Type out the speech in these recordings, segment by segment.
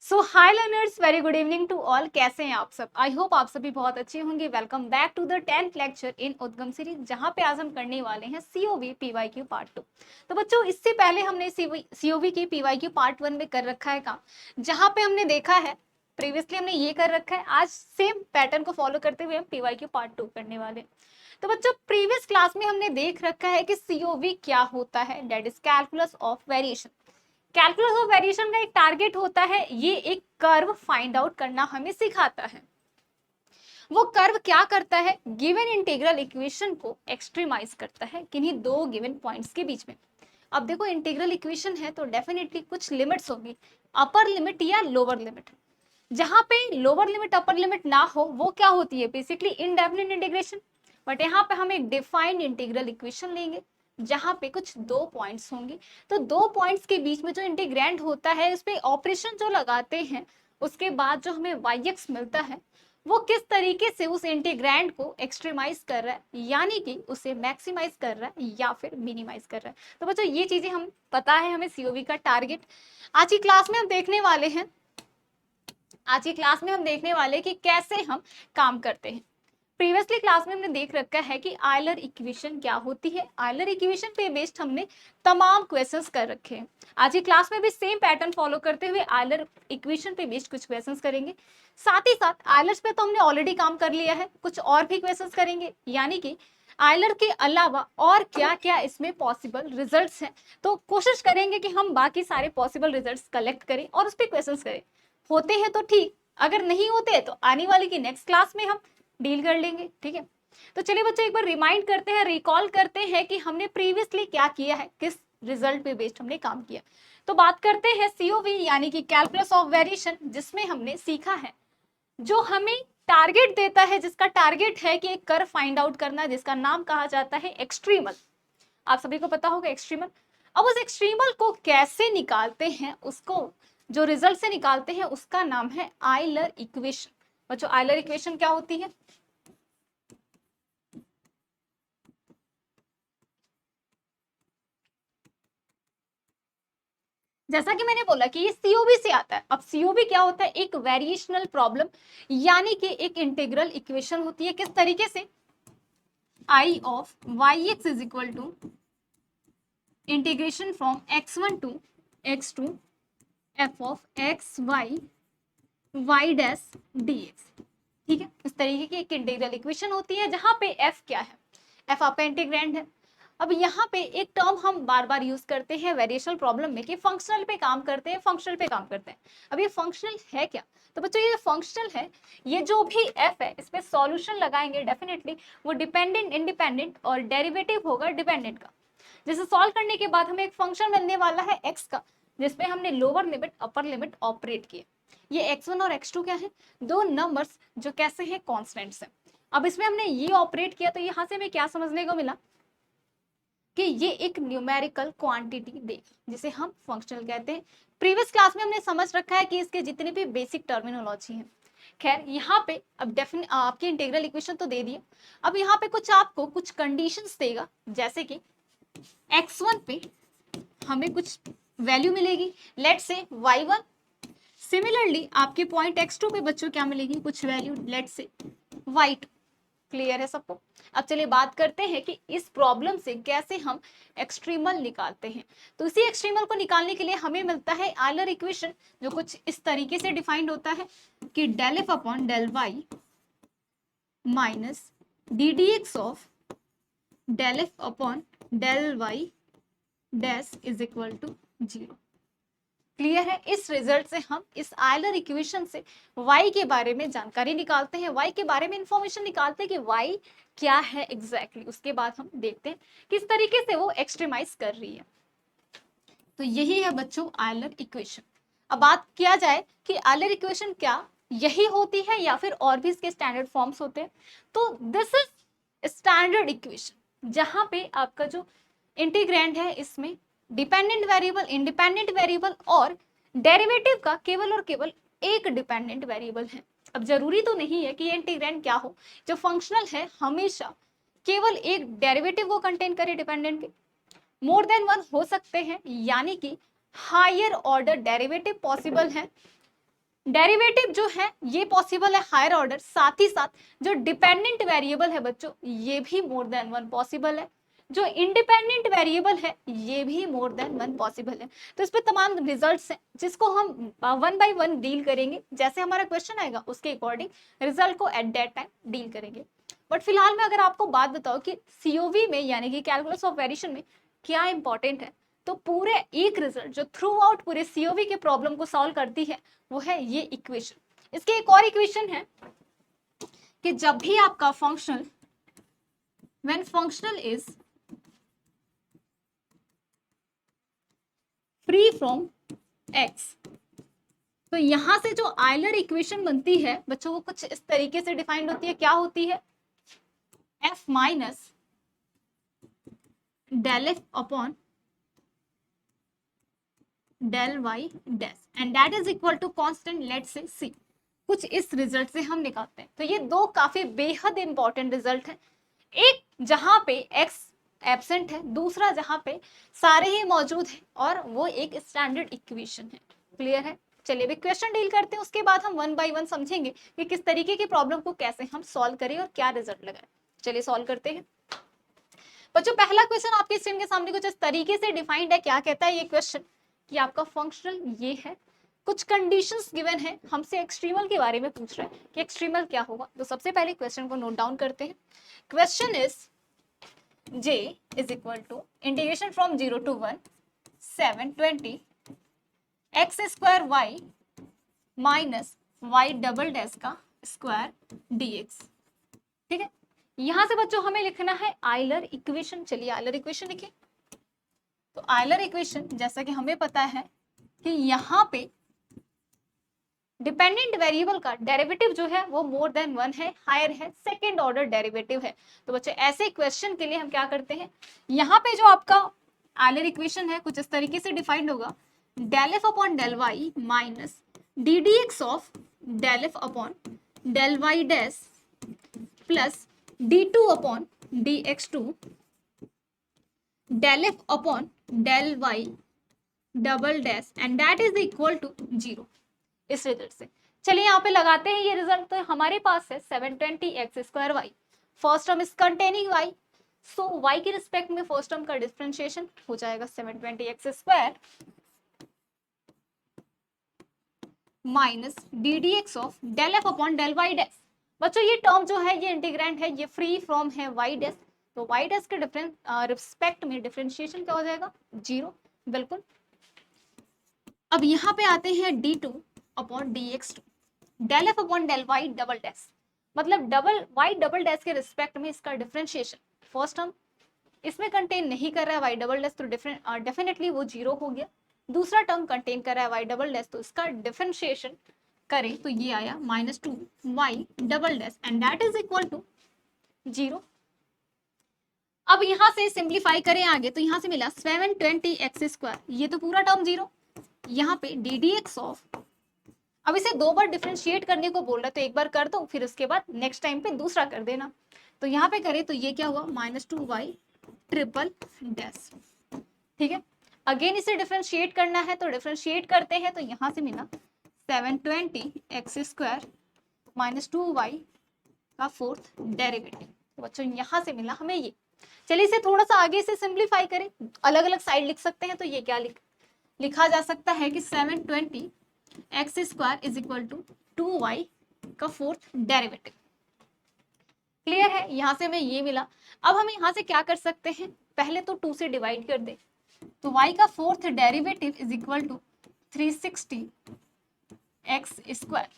So hi learners, very good evening to all. कैसे हैं आप सब? आई होप आप सभी बहुत अच्छे होंगे। Welcome back to the 10th lecture in Udgam series, जहां पे आज हम करने वाले हैं सीओवी पीवाईक्यू पार्ट 2। तो बच्चों, इससे पहले हमने सीओवी की पीवाईक्यू पार्ट 1 में कर रखा है काम, जहां पे हमने देखा है प्रीवियसली हमने ये कर रखा है। आज सेम पैटर्न को फॉलो करते हुए हम पीवाईक्यू पार्ट 2 करने वाले हैं। तो बच्चों, प्रीवियस क्लास में हमने देख रखा है कि सीओवी क्या होता है, that is calculus of variation. Calculus of variation का एक टारगेट होता है, ये एक कर्व फाइंड आउट करना हमें सिखाता है। वो कर्व क्या करता है, गिवन इंटीग्रल इक्वेशन को एक्सट्रीमाइज करता है किन्हीं दो गिवन पॉइंट्स के बीच में। अब देखो, इंटीग्रल इक्वेशन है तो डेफिनेटली कुछ लिमिट्स होंगी, अपर लिमिट या लोअर लिमिट। जहां पे लोअर लिमिट अपर लिमिट ना हो वो क्या होती है, बेसिकली इनडेफिनिट इंटीग्रेशन। बट यहाँ पे हम एक डिफाइंड इंटीग्रल इक्वेशन लेंगे जहां पे कुछ दो पॉइंट्स होंगे। तो दो पॉइंट्स के बीच में जो इंटीग्रैंड होता है, उस पे ऑपरेशन जो लगाते हैं, उसके बाद जो हमें y(x) मिलता है, वो किस तरीके से उस इंटीग्रैंड को एक्सट्रीमाइज कर रहा है, यानी कि उसे मैक्सिमाइज कर रहा है या फिर मिनिमाइज कर रहा है। तो बच्चों, ये चीजें हम पता है हमें सीओवी का टारगेट। आज की क्लास में हम देखने वाले हैं कि कैसे हम काम करते हैं। प्रीवियसली क्लास में हमने देख रखा है कि आयलर इक्वेशन क्या होती है। आयलर इक्वेशन पे बेस्ड हमने तमाम क्वेश्चंस कर रखे हैं। आज की क्लास में भी सेम पैटर्न फॉलो करते हुए आयलर इक्वेशन पे बेस्ड कुछ क्वेश्चंस करेंगे। साथ ही साथ आयलर्स पे तो हमने ऑलरेडी काम कर लिया है, कुछ और भी क्वेश्चंस करेंगे, यानी कि आयलर के अलावा और क्या क्या इसमें पॉसिबल रिजल्ट्स हैं। तो कोशिश करेंगे कि हम बाकी सारे पॉसिबल रिजल्ट्स कलेक्ट करें और उस पर क्वेश्चंस करें। होते हैं तो ठीक, अगर नहीं होते तो आने वाली की नेक्स्ट क्लास में हम डील कर लेंगे, ठीक है। तो चलिए बच्चों, एक बार रिमाइंड करते हैं, रिकॉल करते हैं कि हमने प्रीवियसली क्या किया है, किस रिजल्ट पे बेस्ड हमने काम किया। तो बात करते हैं सीओवी यानी कि कैलकुलस ऑफ वेरिएशन, जिसमें हमने सीखा है जो हमें टारगेट देता है, जिसका टारगेट है कि एक कर्व फाइंड आउट करना, जिसका नाम कहा जाता है एक्सट्रीमल। आप सभी को पता होगा एक्सट्रीमल। अब उस एक्सट्रीमल को कैसे निकालते हैं, उसको जो रिजल्ट से निकालते हैं उसका नाम है आयलर इक्वेशन। बच्चों, आयलर इक्वेशन क्या होती है? जैसा कि मैंने बोला कि ये सीओबी से आता है। अब सीओबी क्या होता है, एक वेरिएशनल प्रॉब्लम, यानी कि एक इंटीग्रल इक्वेशन होती है। किस तरीके से, I of Y X is equal to integration from x1 to x2 F of X Y Y dash dx। ठीक है, इस तरीके की एक इंटीग्रल इक्वेशन होती है जहां पे f क्या है, f आपका इंटीग्रैंड है। अब यहाँ पे एक टर्म हम बार बार यूज करते हैं वेरिएशनल प्रॉब्लम में कि फंक्शनल पे काम करते हैं, फंक्शनल पे काम करते हैं। अब ये फंक्शनल है क्या? तो बच्चों, ये फंक्शनल है, ये जो भी f है इस पे सॉल्यूशन लगाएंगे डेफिनेटली वो डिपेंडेंट, इंडिपेंडेंट और डेरिवेटिव होगा डिपेंडेंट का। जिसे सॉल्व करने के बाद हमें एक फंक्शन मिलने वाला है x का, जिसपे हमने lower limit upper limit operate किए। ये x1 और x2 क्या है, दो नंबर्स जो कैसे हैं, कॉन्स्टेंट्स हैं। अब इसमें हमने ये ऑपरेट किया तो यहाँ से हमें क्या समझने को मिला कि ये एक न्यूमेरिकल क्वांटिटी देगी, जिसे हम फंक्शनल कहते हैं। प्रीवियस क्लास में हमने समझ रखा है कि इसके जितने भी बेसिक टर्मिनोलॉजी हैं। खैर, यहाँ पे अब डेफिनेट आपकी इंटीग्रल इक्वेशन तो दे दिया। अब यहाँ पे कुछ आपको कुछ कंडीशंस देगा, जैसे कि x1 पे हमें कुछ वैल्यू मिलेगी, लेट से y1। सिमिलरली आपके पॉइंट x2 पे बच्चों क्या मिलेगी, कुछ वैल्यू, लेट से y2। क्लियर है सबको? अब चलिए बात करते हैं कि इस प्रॉब्लम से कैसे हम एक्सट्रीमल निकालते हैं। तो इसी एक्सट्रीमल को निकालने के लिए हमें मिलता है आयलर इक्वेशन, जो कुछ इस तरीके से डिफाइंड होता है कि del F upon del y minus D D x of del F upon del Y dash is equal to 0। Clear है? इस रिजल्ट से हम इस आयलर इक्वेशन से y के बारे में जानकारी निकालते हैं, y के बारे में इंफॉर्मेशन निकालते हैं कि y क्या है एग्जैक्टली। उसके बाद हम देखते हैं किस तरीके से वो एक्सट्रीमाइज कर रही है। तो यही है बच्चों आयलर इक्वेशन। अब बात किया जाए कि आयलर इक्वेशन क्या यही होती है या फिर और भी इसके स्टैंडर्ड फॉर्म्स होते हैं। तो दिस इज स्टैंडर्ड इक्वेशन, जहां पे आपका जो इंटीग्रैंड है इसमें डिपेंडेंट वेरिएबल, इंडिपेंडेंट वेरिएबल और डेरिवेटिव का केवल और केवल एक डिपेंडेंट वेरिएबल है। अब जरूरी तो नहीं है कि ये इंटीग्रैंड क्या हो, जो फंक्शनल है हमेशा केवल एक डेरिवेटिव को कंटेन करे डिपेंडेंट के। मोर देन वन हो सकते हैं, यानी कि हायर ऑर्डर डेरिवेटिव पॉसिबल है। डेरिवेटिव जो है ये पॉसिबल है हायर ऑर्डर, साथ ही साथ जो डिपेंडेंट वेरिएबल है बच्चों ये भी मोर देन वन पॉसिबल है, जो इंडिपेंडेंट वेरिएबल है ये भी मोर देन वन पॉसिबल है। तो इस पे तमाम रिजल्ट्स हैं जिसको हम वन बाय वन डील करेंगे, जैसे हमारा क्वेश्चन आएगा उसके अकॉर्डिंग रिजल्ट को एट दैट टाइम डील करेंगे। बट फिलहाल मैं अगर आपको बात बताऊं कि सीओवी में यानी कि कैलकुलस ऑफ वेरिएशन में क्या इंपॉर्टेंट है, तो पूरे एक रिजल्ट जो थ्रू आउट पूरे सीओवी के प्रॉब्लम को सॉल्व करती है वो है ये इक्वेशन। इसके एक और इक्वेशन है कि जब भी आपका functional when functional is free from x, तो यहां से जो आयलर इक्वेशन बनती है बच्चों वो कुछ इस तरीके से डिफाइंड होती है। क्या होती है? F minus del F upon del Y dash and that is equal to constant let's say C. कुछ इस रिजल्ट से हम निकालते हैं। तो ये दो काफी बेहद इंपॉर्टेंट रिजल्ट है, एक जहां पे एक्स एब्सेंट है, दूसरा जहां पे सारे ही मौजूद है, और वो एक स्टैंडर्ड इक्वेशन है। क्लियर है? चलिए अभी क्वेश्चन डील करते हैं, उसके बाद हम वन बाय वन समझेंगे कि किस तरीके की प्रॉब्लम को कैसे हम सॉल्व करें और क्या रिजल्ट लगाए। चलिए सॉल्व करते हैं बच्चों। पहला क्वेश्चन आपके स्क्रीन के सामने कुछ इस तरीके से डिफाइंड है। क्या कहता है ये क्वेश्चन कि आपका फंक्शनल ये है, कुछ कंडीशंस गिवन है, हमसे एक्सट्रीमल के बारे में पूछ रहा है कि एक्सट्रीमल क्या होगा। तो सबसे पहले क्वेश्चन को नोट डाउन करते हैं। Question is j is equal to integration from 0 to 1 720 x square y minus y double dash का स्क्वायर dx। ठीक है, यहां से बच्चों हमें लिखना है आयलर इक्वेशन। चलिए आयलर इक्वेशन लिखिए। तो आयलर इक्वेशन जैसा कि हमें पता है कि यहाँ पे डिपेंडेंट वेरिएबल का डेरिवेटिव जो है वो मोर देन वन है, हायर है, सेकेंड ऑर्डर डेरिवेटिव है। तो बच्चे ऐसे क्वेश्चन के लिए हम क्या करते हैं, यहाँ पे जो आपका आयलर इक्वेशन है कुछ इस तरीके से डिफाइंड होगा, del F upon del y minus D D x of del F upon del Y dash plus d two upon d x two del F upon del Y double dash and that is equal to 0। इस result से चलिए यहाँ पे लगाते हैं ये result. तो हमारे पास है 720 x square y, first term is containing y, so y के रिस्पेक्ट में फर्स्ट टर्म का डिफरेंशिएशन हो जाएगा 720 x square minus D D x of del F upon del Y dash. बच्चों ये टर्म जो है ये इंटीग्रेंट है, ये फ्री फ्रॉम है वाई डैश, तो वाई डैश के रिस्पेक्ट में डिफरेंशिएशन क्या हो जाएगा 0। बिल्कुल। अब यहाँ पे आते हैं d2 upon dx2 del F upon del Y double dash, मतलब डबल वाई डबल डैश के रिस्पेक्ट में इसका डिफरेंशिएशन, फर्स्ट टर्म इसमें कंटेन नहीं कर रहा है वाई डबल डैश, तो डेफिनेटली वो 0 हो गया। दूसरा टर्म कंटेन कर रहा है वाई डबल डैश, तो इसका डिफरेंशिएशन करें तो ये आया -2 Y double dash and that is equal to 0। अब यहाँ से सिंप्लीफाई करें आगे, तो यहाँ से मिला 720 एक्स स्क्वायर, ये तो पूरा टर्म 0, यहाँ पे डी डी एक्स ऑफ, अब इसे दो बार डिफरेंशिएट करने को बोल रहा है तो एक बार कर दो, फिर उसके बाद नेक्स्ट टाइम पे दूसरा कर देना। तो यहाँ पे करें तो ये क्या हुआ -2 वाई ट्रिपल डैश। ठीक है, अगेन इसे डिफरेंशिएट करना है तो डिफरेंशिएट करते हैं, तो यहाँ से मिला 720 एक्स स्क्वायर -2 वाई का फोर्थ डेरिवेटिव। तो बच्चों यहाँ से मिला हमें ये। चलिए इसे थोड़ा सा आगे से सिंप्लीफाई करें, अलग अलग साइड लिख सकते हैं। तो ये क्या लिखा जा सकता है कि 720 x square is equal to 2 Y का फोर्थ डेरिवेटिव। क्लियर है? यहाँ से हमें ये मिला। अब हम यहाँ से क्या कर सकते हैं, पहले तो 2 से डिवाइड कर दे, तो y का fourth derivative is equal to 360 X square.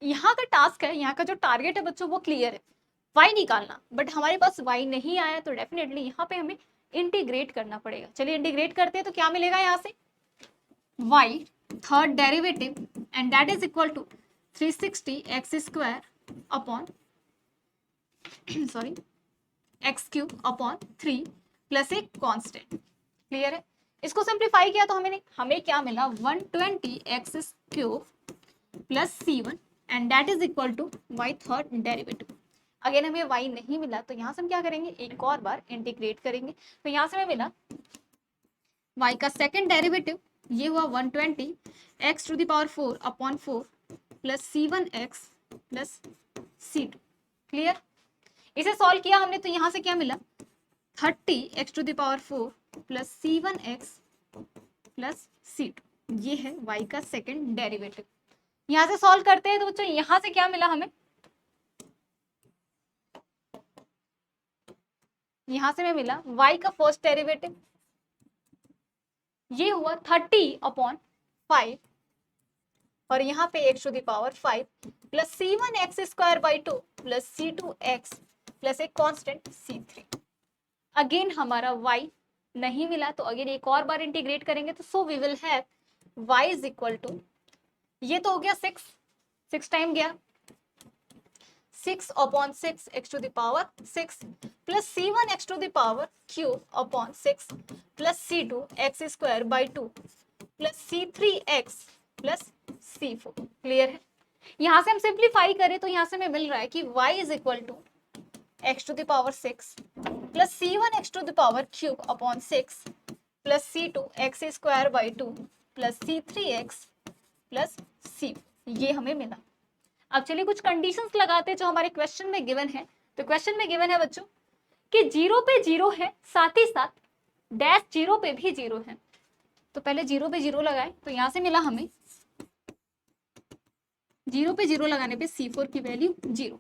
यहाँ का टास्क है, यहाँ का जो टारगेट है बच्चों वो क्लियर है, y निकालना, बट हमारे पास y नहीं आया तो डेफिनेटली यहाँ पे हमें इंटीग्रेट करना पड़ेगा। चलिए इंटीग्रेट करते हैं तो क्या मिलेगा यहाँ से, y third derivative and that is equal to 360 X square upon sorry X cube upon 3 plus एक कांस्टेंट। क्लियर है? इसको सिंप्लीफाई किया तो हमें क्या मिला 120 X cube plus c1 and that is equal to y third derivative. Again हमें y नहीं मिला तो यहाँ से हम क्या करेंगे, एक और बार इंटीग्रेट करेंगे। तो यहाँ से हमें मिला y का सेकंड डेरिवेटिव ये हुआ 120 X to the power 4 upon 4 plus C1x plus C2। Clear? इसे सॉल्व किया हमने तो यहाँ से क्या मिला 30 X to the power 4 plus C1x plus C2। ये है y का सेकंड डेरिवेटिव। यहाँ से सॉल्व करते हैं तो बच्चों यहाँ से क्या मिला हमें, यहाँ से हमें मिला y का फर्स्ट डेरिवेटिव, ये हुआ 30 अपॉन 5 और यहाँ पे x to the power 5 plus C1x square by 2 plus C2x plus एक कांस्टेंट C3। अगेन हमारा y नहीं मिला तो अगेन एक और बार इंटीग्रेट करेंगे तो so we will have y is equal to, ये तो हो गया 6 टाइम गया 6 upon 6 X to the power 6 plus C1 X to the power cube upon 6 plus C2 X square by 2 plus C3 X plus C4। Clear है? यहाँ से हम simplify करें तो यहाँ से हमें मिल रहा है कि y is equal to X to the power 6 plus C1 X to the power cube upon 6 plus C2 X square by 2 plus C3 X plus C। ये हमें मिला। अब चलिए कुछ कंडीशंस लगाते हैं जो हमारे क्वेश्चन में गिवन है। तो क्वेश्चन में गिवन है बच्चों कि 0 पे 0 है, साथ ही साथ डैश 0 पे भी 0 है। तो पहले 0 पे 0 लगाए तो यहाँ से मिला हमें 0 पे 0 लगाने पे C4 की वैल्यू 0।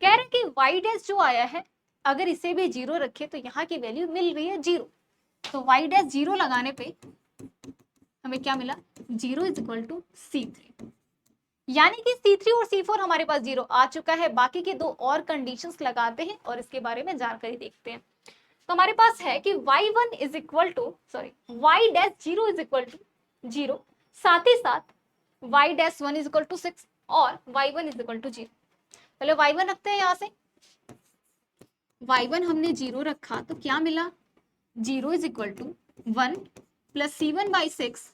कह रहे हैं कि y डैश जो आया है अगर इसे भी 0 रखे तो यहाँ की वैल्यू मिल रही है 0। तो y डैश 0 लगाने पे हमें क्या मिला 0 इज इक्वल टू C3, यानी कि C3 और C4 हमारे पास 0 आ चुका है। बाकी के दो और कंडीशंस लगाते हैं और इसके बारे में जानकारी देखते हैं। तो हमारे पास है कि y1 is equal to y dash 0 is equal to 0, साथ ही साथ y dash 1 is equal to 6 और y1 इज इक्वल टू 0। पहले y1 रखते हैं, यहाँ से y1 हमने 0 रखा तो क्या मिला 0 is equal to 1 plus C1 by 6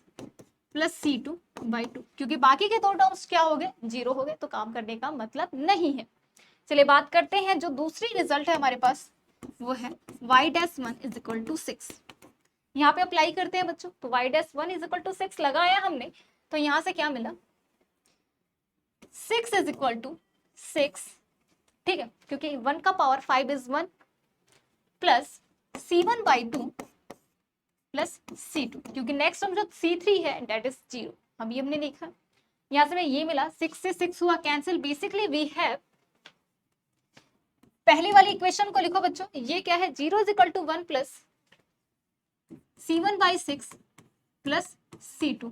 plus C2 by 2, क्योंकि बाकी के दो टर्म्स क्या हो गए 0 हो गए तो काम करने का मतलब नहीं है। चलिए बात करते हैं जो दूसरी रिजल्ट है हमारे पास, वो है y dash 1 is equal to 6। यहाँ पे अप्लाई करते हैं बच्चों, तो y dash 1 is equal to 6 लगाया हमने तो यहाँ से क्या मिला 6 इज इक्वल टू 6, ठीक है, क्योंकि 1 का power 5 is 1 plus C1 by 2 plus C2, क्योंकि नेक्स्ट टर्म जो C3 है डेट इज 0, हम ये हमने लिखा। यहाँ से हमें ये मिला 6 से 6 हुआ कैंसिल। बेसिकली वी हैव, पहली वाली इक्वेशन को लिखो बच्चों, ये क्या है 0 is equal to 1 plus C1 by 6 plus C2।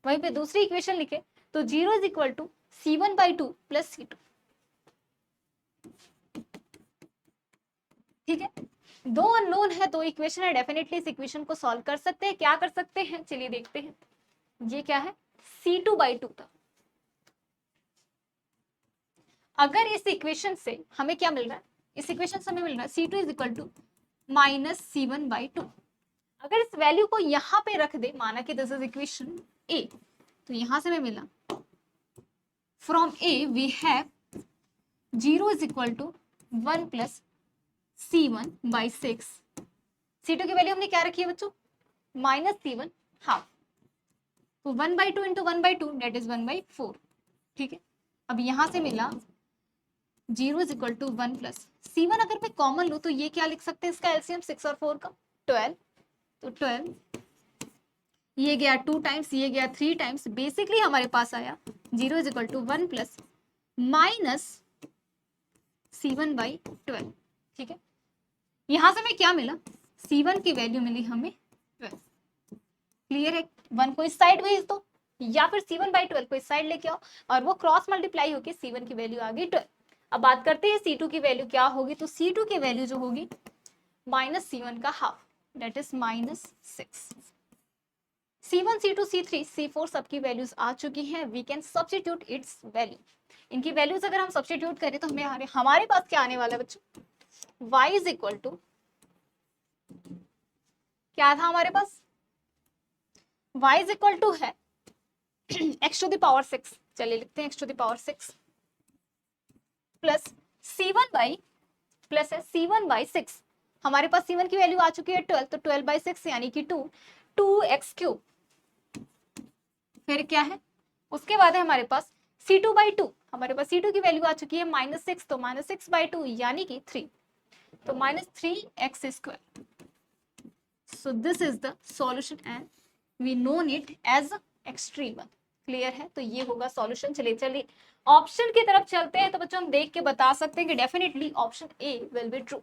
वहीं पे दूसरी इक्वेशन लिखे तो 0 is equal to C1 by 2 plus C2। ठीक है, दो अननोन है, दो इक्वेशन है, डेफिनेटली इस इक्वेशन को सॉल्व कर सकते हैं। क्या कर सकते हैं चलिए देखते हैं। ये क्या है C2 बाई 2 था। अगर इस इक्वेशन से हमें क्या मिल रहा है, इस इक्वेशन से हमें मिल रहा है C2 is equal to minus C1 by 2। अगर इस वैल्यू को यहाँ पे रख दे, माना कि दिस इज इक्वेशन A, तो यहां से हमें मिला from A we have 0 is equal to 1 plus C1 by 6। C2 की वैल्यू हमने क्या रखी है बच्चों माइनस C1 हाफ, तो 1 by 2 into 1 by 2 that is 1 by 4। ठीक है, अब यहां से मिला 0 is equal to 1 plus C1, अगर मैं कॉमन लूं तो ये क्या लिख सकते हैं इसका एलसीएम 6 और 4 का 12, तो 12 ये गया 2 टाइम्स, ये गया 3 टाइम्स। बेसिकली हमारे पास आया 0 is equal to 1 plus minus C1 by 12। ठीक है, यहां से हमें क्या मिला C1 की वैल्यू मिली हमें 12। क्लियर है, 1 को इस साइड भेज दो या फिर C1 बाई 12 को इस साइड लेके आओ और वो क्रॉस मल्टीप्लाई होके C1 की वैल्यू आ गई 12। अब बात करते हैं C2 की वैल्यू क्या होगी, तो C2 की वैल्यू जो होगी माइनस C1 का half, date is minus 6। C1, C2, C3, C4 सबकी वैल्यूज आ चुकी हैं। We can substitute its value. इनकी वैल्यूज अगर हम सब्स्टिट्यूट करें तो हमारे पास क्या आने वाला है बच्चों, y इज इक्वल टू क्या था हमारे पास, y इज इक्वल टू है x टू द पावर 6, चलिए लिखते हैं x to the power 6 plus C1 by plus है C1 बाई 6। हमारे पास C1 की वैल्यू आ चुकी है 12, तो 12 बाई 6 यानी कि 2, 2x क्यूब फिर क्या है, उसके बाद है हमारे पास C2/2, हमारे पास C2 की वैल्यू आ चुकी है -6, तो -6/2 यानी कि 3, तो -3x²। So this is the solution and we known it as extremal. Clear है, तो ये होगा सॉल्यूशन। चलिए चलिए ऑप्शन की तरफ चलते हैं। तो बच्चों हम देख के बता सकते हैं कि definitely option A will be true.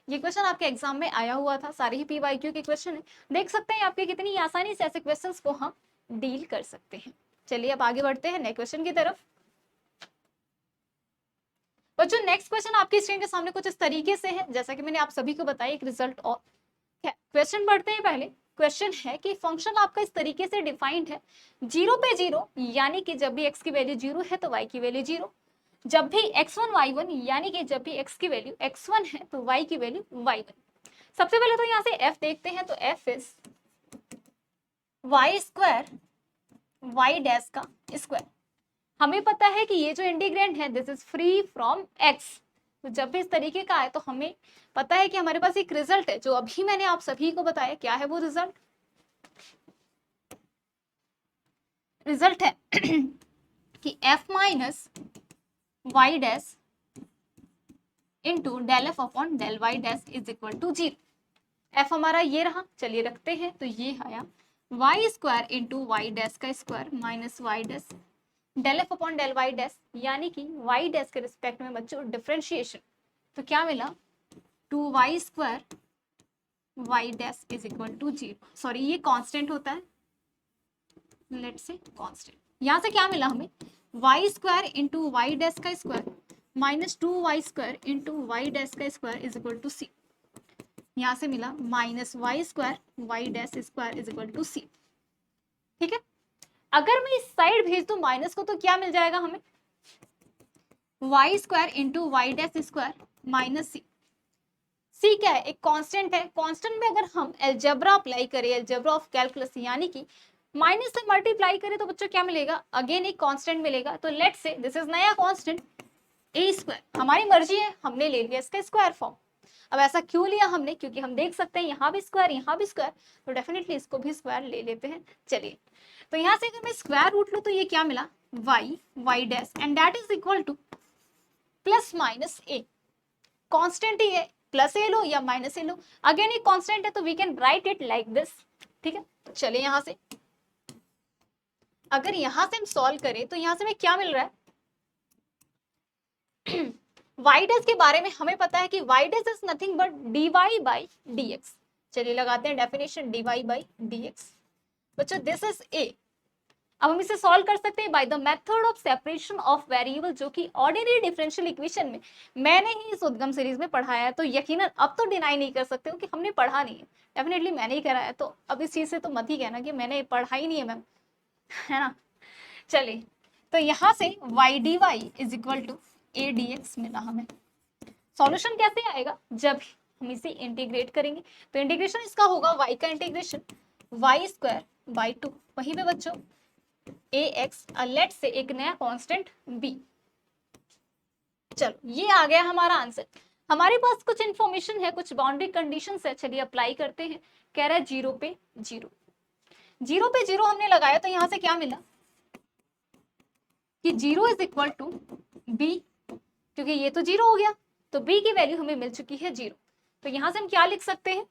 ये क्वेश्चन आपके एग्जाम में आया हुआ था, सारे ही PYQ के क्वेश्चन है। देख सकते हैं आपके कितनी आसानी से ऐसे क्वेश्चंस को हम डील कर सकते हैं। चलिए अब आगे बढ़ते हैं नेक्स्ट क्वेश्चन की तरफ। बच्चों नेक्स्ट क्वेश्चन आपकी स्क्रीन के सामने कुछ इस तरीके से है, जैसा कि मैंने आप सभी को बताया एक रिजल्ट और क्वेश्चन पढ़ते हैं पहले। क्वेश्चन है कि फंक्शन आपका इस तरीके से डिफाइंड है, 0 पे 0 यानी कि जब भी x की वैल्यू 0 है तो y की वैल्यू 0, जब भी x1 y1 यानी कि जब भी x की वैल्यू x1 है तो y की वैल्यू y1। सबसे पहले तो यहाँ से f देखते हैं, तो f is y² y dash का स्क्वायर। हमें पता है कि ये जो इंटीग्रेंड है this is free from x, तो जब भी इस तरीके का है तो हमें पता है कि हमारे पास एक रिजल्ट है जो अभी मैंने आप सभी को बताया। क्या है वो रिजल्ट? रिजल्ट है कि f minus Y dash into del F upon del Y dash is equal to 0। F हमारा ये रहा, चलिए रखते हैं, तो ये आया y² इंटू वाई डैश का square minus Y dash del F upon del Y dash, यानी कि वाई डैश के रिस्पेक्ट में बच्चों डिफरेंशिएशन, तो क्या मिला 2y² Y dash is equal to 0। Sorry ये कांस्टेंट होता है, लेट्स से कांस्टेंट। यहाँ से क्या मिला हमें y² इंटू वाई डैश का square minus 2y² into Y dash का square is equal to c। यहाँ से मिला -y² Y dash square is equal to c। ठीक है, अगर मैं इस साइड भेज दूं माइनस को तो क्या मिल जाएगा हमें y² into Y dash square minus c। c क्या है? एक कांस्टेंट है। कांस्टेंट में अगर हम अलजेब्रा अप्लाई करें, अलजेब्रा ऑफ कैलकुलस, यानी कि माइनस से मल्टीप्लाई करें तो बच्चों क्या मिलेगा? अगेन एक कांस्टेंट मिलेगा। तो लेट्स से दिस इज नया कांस्टेंट a²। हमारी मर्जी है, हमने ले लिया इसका स्क्वायर फॉर्म। अब ऐसा क्यों लिया हमने? क्योंकि हम देख सकते हैं यहाँ भी स्क्वायर यहाँ भी स्क्वायर, तो डेफिनेटली इसको भी स्क्वायर ले लेते हैं। चलिए, तो यहाँ से अगर मैं स्क्वायर रूट लूँ तो ये क्या मिला Y dash and that is equal to plus minus A. Constant ही है, प्लस ए लो या माइनस ए लो, अगेन एक कॉन्स्टेंट है तो we can write it like this. ठीक है, चलिए यहाँ से अगर यहाँ से हम सॉल्व करें तो यहाँ से हमें क्या मिल रहा है वाई डैश के बारे में हमें पता है कि Y dash is nothing but dy/dx। चलिए लगाते हैं डेफिनेशन dy/dx। बच्चों दिस इज a। अब हम इसे सॉल्व कर सकते हैं by the method of separation of variable, जो कि ऑर्डिनरी डिफरेंशियल इक्वेशन में मैंने ही इस उद्गम सीरीज में पढ़ाया है। तो यकीनन अब तो डिनाई नहीं कर सकते हो कि हमने पढ़ा नहीं है, डेफिनेटली मैंने ही कराया। तो अब इस चीज से तो मत ही कहना कि मैंने पढ़ा ही नहीं है मैम, है ना। चलिए, तो यहाँ से y/dy is equal to a dx मिला हमें। सॉल्यूशन कैसे आएगा? जब हम इसे इंटीग्रेट करेंगे, तो इंटीग्रेशन इसका होगा y का इंटीग्रेशन y²/2, वहीं पे बच्चों ax लेट से एक नया कांस्टेंट b। चलो ये आ गया हमारा आंसर। हमारे पास कुछ इंफॉर्मेशन है, कुछ बाउंड्री कंडीशंस है, चलिए अप्लाई करते हैं। कह रहा है 0 पे 0, 0 पे 0 हमने लगाया तो यहाँ से क्या मिला कि 0 इज इक्वल टू b, क्योंकि ये तो 0 हो गया तो b की वैल्यू हमें मिल चुकी है 0। तो यहां से हम क्या लिख सकते हैं?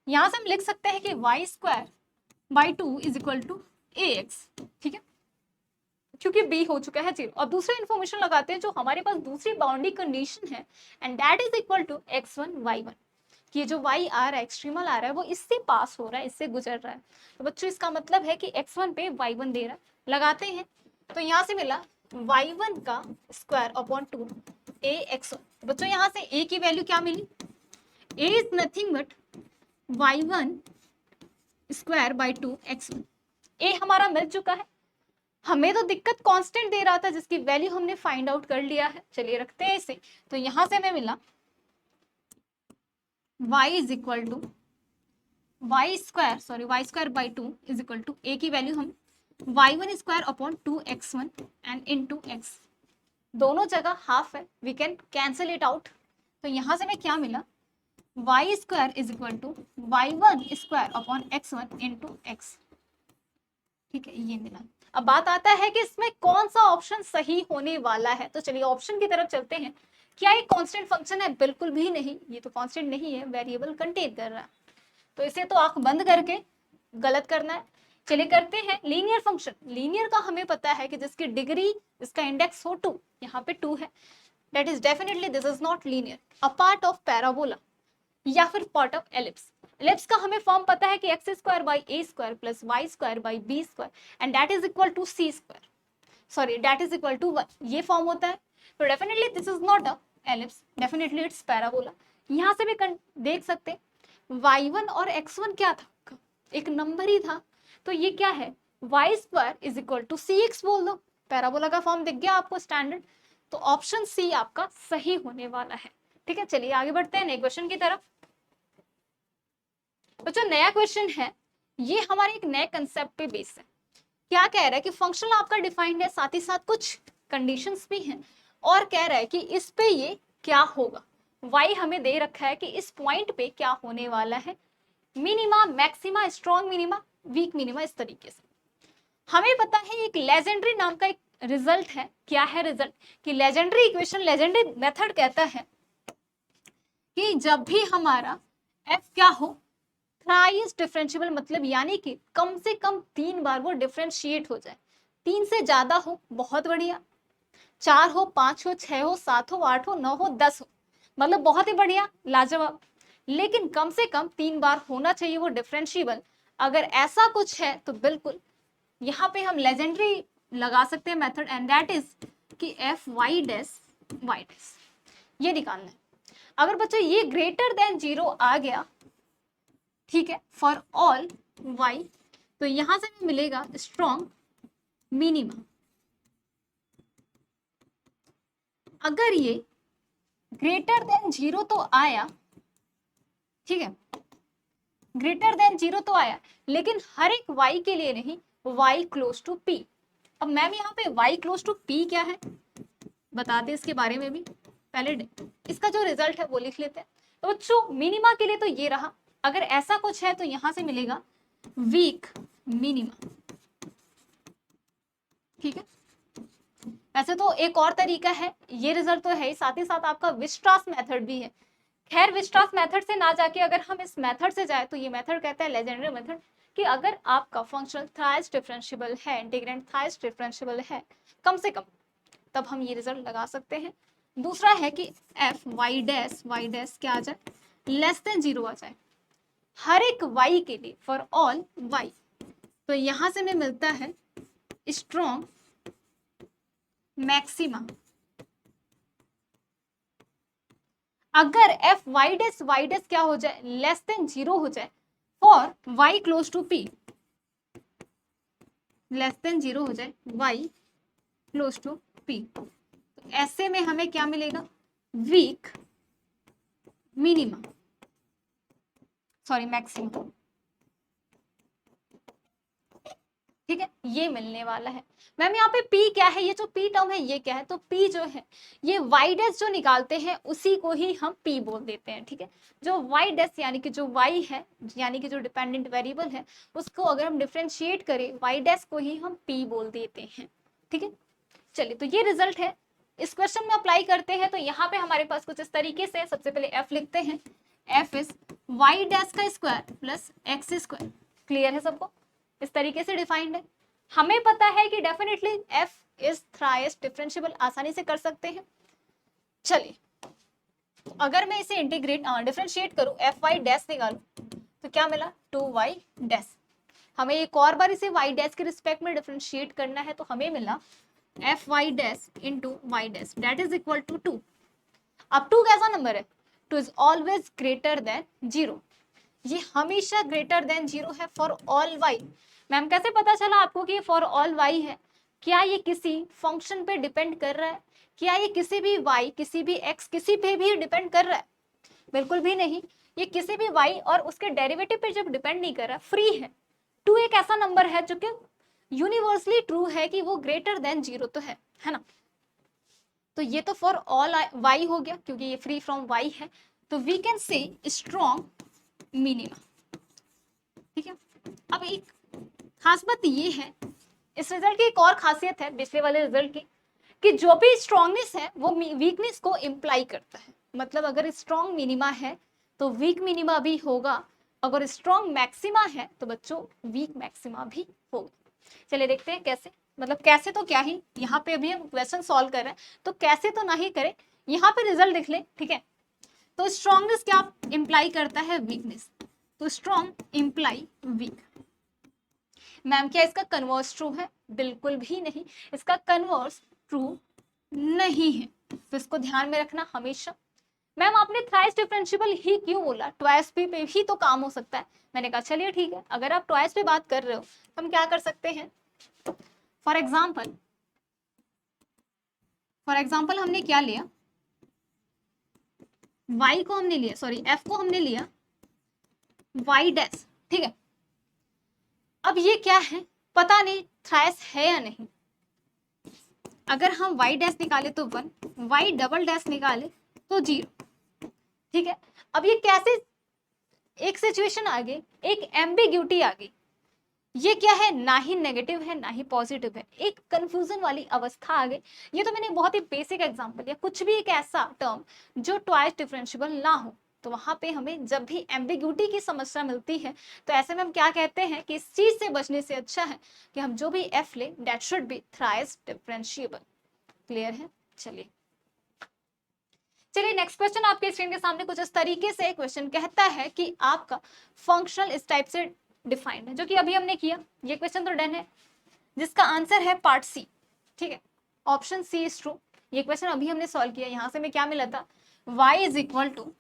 यहां से हम लिख सकते हैं कि y²/2 is equal to ax। ठीक है, क्योंकि b हो चुका है 0। और दूसरा इंफॉर्मेशन लगाते हैं जो हमारे पास दूसरी बाउंड्री कंडीशन है, and that is equal to x1 y1। कि जो y आ रहा है, एक्सट्रीमल आ रहा है, वो इससे पास हो रहा है, इससे गुजर रहा है। तो बच्चों इसका मतलब है कि x1 पे y1 दे रहा है। लगाते हैं, तो यहाँ से मिला y1 का स्क्वायर अपॉन 2 ax1। बच्चों यहाँ से a की वैल्यू क्या मिली? a is nothing but y1² 2x1। a हमारा मिल चुका है। हमें तो दिक्कत कांस्टेंट दे रहा था जिसकी वैल्यू हमने फाइंड आउट कर लिया है। चलिए रखते हैं इसे, तो यहां से हमें मिला y is equal to y²/2 is equal to a की वैल्यू हम y1² upon 2x1 and into x। दोनों जगह हाफ है, we can cancel it out. तो यहां से हमें क्या मिला Y square is equal to y1 square upon x1 into X. ठीक है, ये मिला। अब बात आता है कि इसमें कौन सा ऑप्शन सही होने वाला है, तो चलिए ऑप्शन की तरफ चलते हैं। क्या ये कांस्टेंट फंक्शन है? बिल्कुल भी नहीं, ये तो कांस्टेंट नहीं है, वेरिएबल कंटेन कर रहा है, तो इसे तो आंख बंद करके गलत करना है। चलिए करते हैं लीनियर फंक्शन। लीनियर का हमें पता है कि जिसकी डिग्री, इसका इंडेक्स हो 2, यहाँ पे 2 है, that is definitely this is not linear. A part of parabola या फिर पार्ट ऑफ एलिप्स। एलिप्स का हमें फॉर्म पता है कि X square by A square plus Y square by B square and that is equal to C square, sorry that is equal to 1, ये form होता है। तो definitely this is not a ellipse, definitely it's parabola. यहाँ से भी देख सकते y1 और x1 क्या था, एक नंबर ही था, तो ये क्या है, Y square is equal to C X बोल दो, पैराबोला का फॉर्म दिख गया आपको स्टैंडर्ड। तो ऑप्शन सी आपका सही होने वाला है। ठीक है, चलिए आगे बढ़ते हैं नए क्वेश्चन की तरफ। तो जो नया क्वेश्चन है ये हमारे एक नए कंसेप्ट पे बेस है। क्या कह रहा है कि फंक्शन आपका डिफाइंड है, साथ ही साथ कुछ कंडीशंस भी हैं, और कह रहा है कि इस पे ये क्या होगा। y हमें दे रखा है कि इस पॉइंट पे क्या होने वाला है, minima, maxima, strong minima, weak minima, इस तरीके से। हमें पता है एक लेजेंडरी नाम का एक रिजल्ट है। क्या है रिजल्ट, कि लेजेंडरी इक्वेशन, लेजेंडरी मेथड कहता है कि जब भी हमारा f क्या हो, थ्राइस डिफरेंशिएबल, मतलब यानी कि कम से कम 3 बार वो डिफरेंशिएट हो जाए। 3 से ज्यादा हो बहुत बढ़िया, 4 हो, 5 हो, 6 हो, 7 हो, 8 हो, 9 हो, 10 हो, मतलब बहुत ही बढ़िया, लाजवाब। लेकिन कम से कम 3 बार होना चाहिए वो डिफरेंशिएबल। अगर ऐसा कुछ है तो बिल्कुल यहाँ पे हम लेजेंडरी लगा सकते हैं मेथड, एंड दैट इज कि F Y dash Y dash, ये निकालना है। अगर बच्चों ये ग्रेटर देन 0 आ गया, ठीक है, फॉर ऑल y, तो यहां से मिलेगा स्ट्रॉन्ग मिनिमा। अगर ये ग्रेटर देन 0 तो आया, ठीक है, ग्रेटर देन 0 तो आया, लेकिन हर एक y के लिए नहीं, y क्लोज टू p। अब मैम यहाँ पे y क्लोज टू p क्या है बता दे, इसके बारे में भी पहले इसका जो रिजल्ट है वो लिख लेते हैं। तो बच्चों मिनिमा के लिए तो ये रहा, अगर ऐसा कुछ है तो यहां से मिलेगा वीक मिनिमा। ठीक है, वैसे तो एक और तरीका है, ये रिजल्ट तो है, साथ ही साथ आपका विस्ट्रास मेथड भी है। खैर विस्ट्रास मेथड से ना जाके अगर हम इस मेथड से जाए तो ये मेथड कहता है लेजेंडरी मेथड, कि अगर आपका फंक्शनल थ्राइस डिफरेंशिएबल है, इंटीग्रेंड थ्राइस डिफरेंशिएबल है कम से कम, तब हम ये रिजल्ट लगा सकते हैं। दूसरा है कि एफ वाई डैश क्या आ जाए, लेस देन 0 आ जाए हर एक y के लिए, फॉर ऑल y। तो यहां से हमें मिलता है स्ट्रॉन्ग मैक्सिमा। अगर एफ वाई डैश क्या हो जाए, लेस देन 0 हो जाए, for y close to p, less than 0 हो जाए y क्लोज टू p, तो ऐसे में हमें क्या मिलेगा, वीक मिनिमा, सॉरी मैक्सिमा। ठीक है, ये मिलने वाला है। मैम यहाँ पे P क्या है, ये जो P टर्म है ये क्या है, तो P जो है ये y डैश जो निकालते हैं उसी को ही हम P बोल देते हैं। ठीक है, जो y डैश यानी कि जो y है, यानी कि जो डिपेंडेंट वेरिएबल है, उसको अगर हम डिफरेंशिएट करें y डैश को ही हम P बोल देते हैं। ठीक है, चलिए तो ये रिजल्ट है। इस क्वेश्चन में अप्लाई करते हैं तो यहाँ पे हमारे पास कुछ इस तरीके से, सबसे पहले f लिखते हैं, f इज y डैश का square plus x square. Clear है सबको, इस तरीके से डिफाइंड है। हमें पता है कि definitely f is thrice differentiable, आसानी से कर सकते हैं। चलिए अगर मैं इसे इंटीग्रेट डिफरेंशिएट करूं, एफ वाई डैश निकालूं, तो क्या मिला 2y डैश। हमें एक और बार इसे y डैश के रिस्पेक्ट में डिफरेंशिएट करना है, तो हमें मिला F Y dash into Y dash that is equal to 2। अब 2 कैसा नंबर है, 2 इज ऑलवेज ग्रेटर देन 0, ये हमेशा ग्रेटर देन 0 है फॉर ऑल y। मैम कैसे पता चला आपको कि ये फॉर ऑल y है, क्या ये किसी फंक्शन पे डिपेंड कर रहा है, क्या ये किसी भी y, किसी भी x, किसी पे भी डिपेंड कर रहा है, बिल्कुल भी नहीं, ये किसी भी y और उसके डेरिवेटिव पे जब डिपेंड नहीं कर रहा, फ्री है। 2 एक ऐसा नंबर है जो कि यूनिवर्सली ट्रू है कि वो ग्रेटर देन 0 तो है ना। तो ये तो फॉर ऑल y हो गया क्योंकि ये फ्री फ्रॉम y है। तो we can say strong minima. ठीक है, अब एक खास बात ये है इस रिजल्ट की, एक और खासियत है पिछले वाले रिजल्ट की, कि जो भी स्ट्रॉन्गनेस है वो वीकनेस को इम्प्लाई करता है। मतलब अगर स्ट्रॉन्ग मिनिमा है तो वीक मिनिमा भी होगा, अगर स्ट्रॉन्ग मैक्सिमा है तो बच्चों वीक मैक्सिमा भी होगा। चलिए देखते हैं कैसे, मतलब कैसे तो क्या ही, यहाँ पे अभी हम क्वेश्चन सॉल्व कर रहे हैं तो कैसे तो ना ही करें, यहाँ पे रिजल्ट लिख ले। ठीक है, तो स्ट्रॉन्गनेस क्या इंप्लाई करता है? वीकनेस। तो स्ट्रॉन्ग इंप्लाई वीक। मैम क्या इसका कन्वर्स ट्रू है? बिल्कुल भी नहीं, इसका कन्वर्स ट्रू नहीं है, तो इसको ध्यान में रखना हमेशा। मैम आपने थ्राइस डिफरेंशिएबल ही क्यों बोला? ट्वाइस पे भी तो काम हो सकता है। मैंने कहा चलिए ठीक है, अगर आप ट्वाइस पे बात कर रहे हो तो हम क्या कर सकते हैं, फॉर एग्जाम्पल हमने क्या लिया, y को हमने लिया, सॉरी f को हमने लिया y डैश। ठीक है, अब ये क्या है पता नहीं थ्राइस है या नहीं। अगर हम y डैश निकाले तो 1, y डबल डैश निकाले तो 0। ठीक है, अब ये कैसे, एक सिचुएशन आ गई, एक एम्बिग्यूटी आ गई, ये क्या है, ना ही नेगेटिव है ना ही पॉजिटिव है, एक कंफ्यूजन वाली अवस्था आ गई। ये तो मैंने बहुत ही बेसिक एग्जांपल दिया, कुछ भी एक ऐसा टर्म जो ट्वाइस डिफरेंशिएबल ना हो, तो वहां पे हमें जब भी एम्बिग्यूटी की समस्या मिलती है तो ऐसे में हम क्या कहते हैं कि इस चीज से बचने से अच्छा है कि हम जो भी एफ ले that should be thrice differentiable. Clear है? चलिए नेक्स्ट क्वेश्चन आपके स्क्रीन के सामने कुछ इस तरीके से क्वेश्चन कहता है कि आपका फंक्शनल इस टाइप से डिफाइंड है, जो कि अभी हमने किया। ये क्वेश्चन तो डन है, जिसका आंसर है पार्ट सी। ठीक है, ऑप्शन सी इज ट्रू। ये क्वेश्चन अभी हमने सॉल्व किया, यहां से मैं क्या मिला था, y is equal to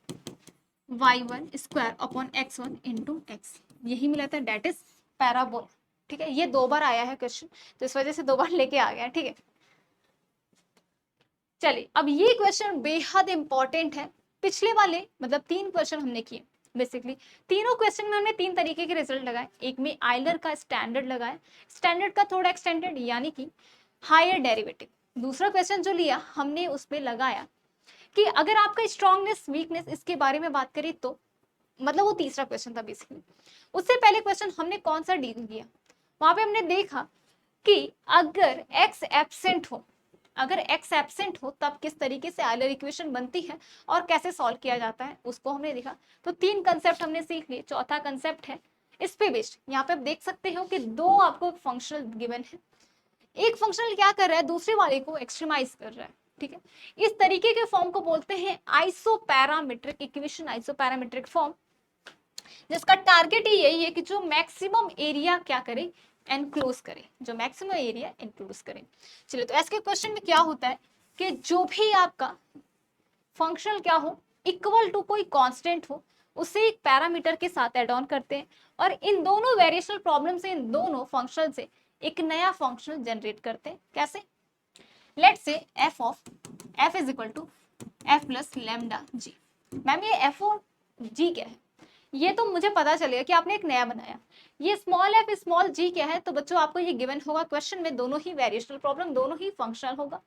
y1 square upon x1 into X, यही मिला था, डेट इज पैराबोला। ठीक है, ये 2 बार आया है क्वेश्चन, तो इस वजह से 2 बार लेके आ गया। ठीक है, चलिए अब ये क्वेश्चन बेहद इंपॉर्टेंट है। पिछले वाले मतलब 3 क्वेश्चन हमने किए, बेसिकली तीनों क्वेश्चन में हमने 3 तरीके के रिजल्ट लगाए। एक में आइलर का स्टैंडर्ड लगाया, स्टैंडर्ड का थोड़ा एक्सटेंडेड यानी कि हायर डेरिवेटिव। दूसरा क्वेश्चन जो लिया हमने उसमें लगाया कि अगर आपका स्ट्रॉन्गनेस वीकनेस इसके बारे में बात करें तो, मतलब वो तीसरा क्वेश्चन था बेसिकली। उससे पहले क्वेश्चन हमने कौन सा डील किया, वहां पे हमने देखा कि अगर x एब्सेंट हो, अगर x एब्सेंट हो तब किस तरीके से आयलर इक्वेशन बनती है और कैसे सॉल्व किया जाता है, उसको हमने देखा। तो 3 कंसेप्ट हमने सीख लिए। चौथा कंसेप्ट है इस पे बेस्ड, यहाँ पे आप देख सकते हो कि 2 आपको फंक्शनल गिवन है, एक फंक्शनल क्या कर रहा है, दूसरे वाले को एक्सट्रीमाइज कर रहा है। ठीक है, इस तरीके के फॉर्म को बोलते हैं आइसोपैरामेट्रिक इक्वेशन, आइसोपैरामेट्रिक फॉर्म, जिसका टारगेट ही यही है कि जो मैक्सिमम एरिया क्या करे, एनक्लोज करे, जो मैक्सिमम एरिया एनक्लोज करे। चलिए तो ऐसे क्वेश्चन में क्या होता है कि जो भी आपका फंक्शनल क्या हो, इक्वल टू कोई कांस्टेंट हो, उसे एक पैरामीटर के साथ एड ऑन करते हैं और इन दोनों वेरिएशनल प्रॉब्लम से, इन दोनों फंक्शनल से एक नया फंक्शनल जनरेट करते हैं। कैसे? Let's say f of f is equal to f plus lambda G. Ma'am ये f और g क्या है, ये तो मुझे पता चलेगा कि आपने एक नया बनाया। ये स्मॉल f स्मॉल g क्या है, तो बच्चों आपको ये गिवन होगा क्वेश्चन में, दोनों ही वेरिएशनल प्रॉब्लम, दोनों ही फंक्शनल होगा।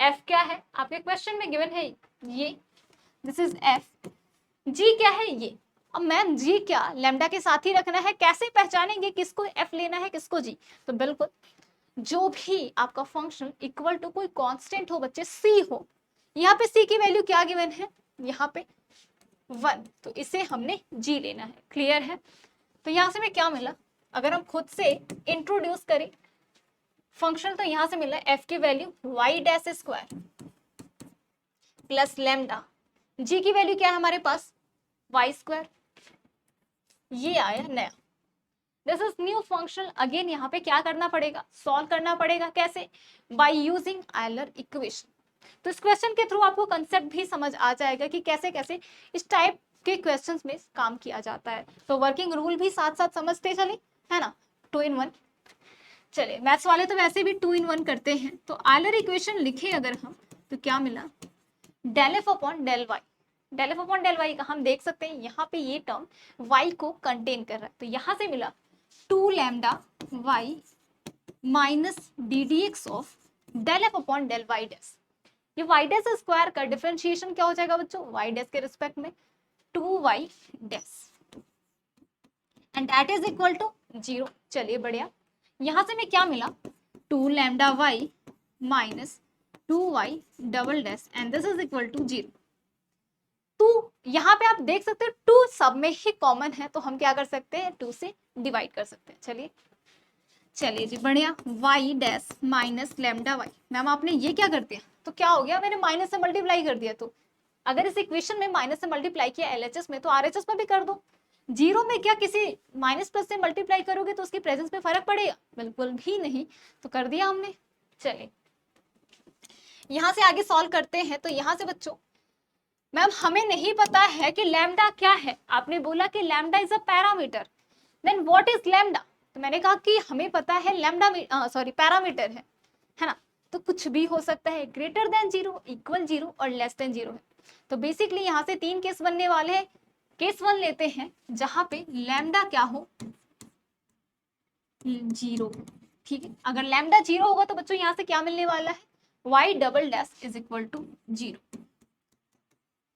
f क्या है आपके क्वेश्चन में गिवन है, ये दिस इज f, g क्या है ये। अब मैम g क्या लैम्डा के साथ ही रखना है, कैसे पहचानेंगे किसको f लेना है किसको g? तो बिल्कुल जो भी आपका फंक्शन इक्वल टू कोई कांस्टेंट हो बच्चे, c हो, यहाँ पे c की वैल्यू क्या गिवन है, यहाँ पे 1, तो इसे हमने g लेना है। क्लियर है? तो यहाँ से मैं क्या मिला, अगर हम खुद से इंट्रोड्यूस करें फंक्शन, तो यहाँ से मिला f की value y dash square plus lambda, g की वैल्यू क्या है हमारे पास, y स्क्वायर, ये आया नया। This is new functional. Again यहाँ पे क्या करना पड़ेगा, सॉल्व करना पड़ेगा। कैसे? By using Euler equation. तो इस क्वेश्चन के थ्रू आपको कंसेप्ट भी समझ आ जाएगा कि कैसे कैसे इस टाइप के क्वेश्चंस में काम किया जाता है। तो वर्किंग रूल भी साथ साथ समझते चले, है ना, 2 in 1। चलिए मैथ्स वाले तो वैसे भी 2 in 1 करते हैं। तो आयलर इक्वेशन लिखे अगर हम, तो क्या मिला, del F upon del Y. Del F upon del Y का हम देख सकते हैं यहाँ पे ये टर्म y को कंटेन कर रहा है, तो यहाँ से मिला 2 lambda y minus D D x of del F upon del Y dash. ये वाई डैश स्क्वायर का डिफरेंशिएशन क्या हो जाएगा बच्चों, वाई डैश के रिस्पेक्ट में, 2y dash and that is equal to 0। चलिए बढ़िया, यहां से मैं क्या मिला 2 lambda y minus 2y double dash and this is equal to 0। तो यहाँ पे आप देख सकते हो 2 सब में ही कॉमन है, तो हम क्या कर सकते हैं 2 से डिवाइड कर सकते हैं। चलिए चलिए जी बढ़िया, y dash minus lambda y। Ma'am आपने ये क्या कर दिया, तो क्या हो गया, मैंने माइनस से मल्टीप्लाई कर दिया। तो अगर इस इक्वेशन में माइनस से मल्टीप्लाई किया LHS में, तो RHS में भी कर दो। जीरो में क्या किसी माइनस प्लस से मल्टीप्लाई करोगे तो उसकी प्रेजेंस में फर्क पड़ेगा, बिल्कुल भी नहीं, तो कर दिया हमने। चलिए यहां से आगे सॉल्व करते हैं। तो यहां से बच्चों, मैम हमें नहीं पता है कि लैम्डा क्या है, आपने बोला कि lambda is a parameter, then what is lambda, तो मैंने कहा कि हमें पता है लैम्डा सॉरी पैरामीटर है ना, तो कुछ भी हो सकता है, ग्रेटर देन 0, इक्वल 0 और लेस देन 0 है। तो बेसिकली यहाँ से 3 केस बनने वाले हैं। केस 1 लेते हैं जहां पे लैम्डा क्या हो 0, ठीक है। अगर लैम्डा 0 होगा तो बच्चों यहाँ से क्या मिलने वाला है, y double dash is equal to 0।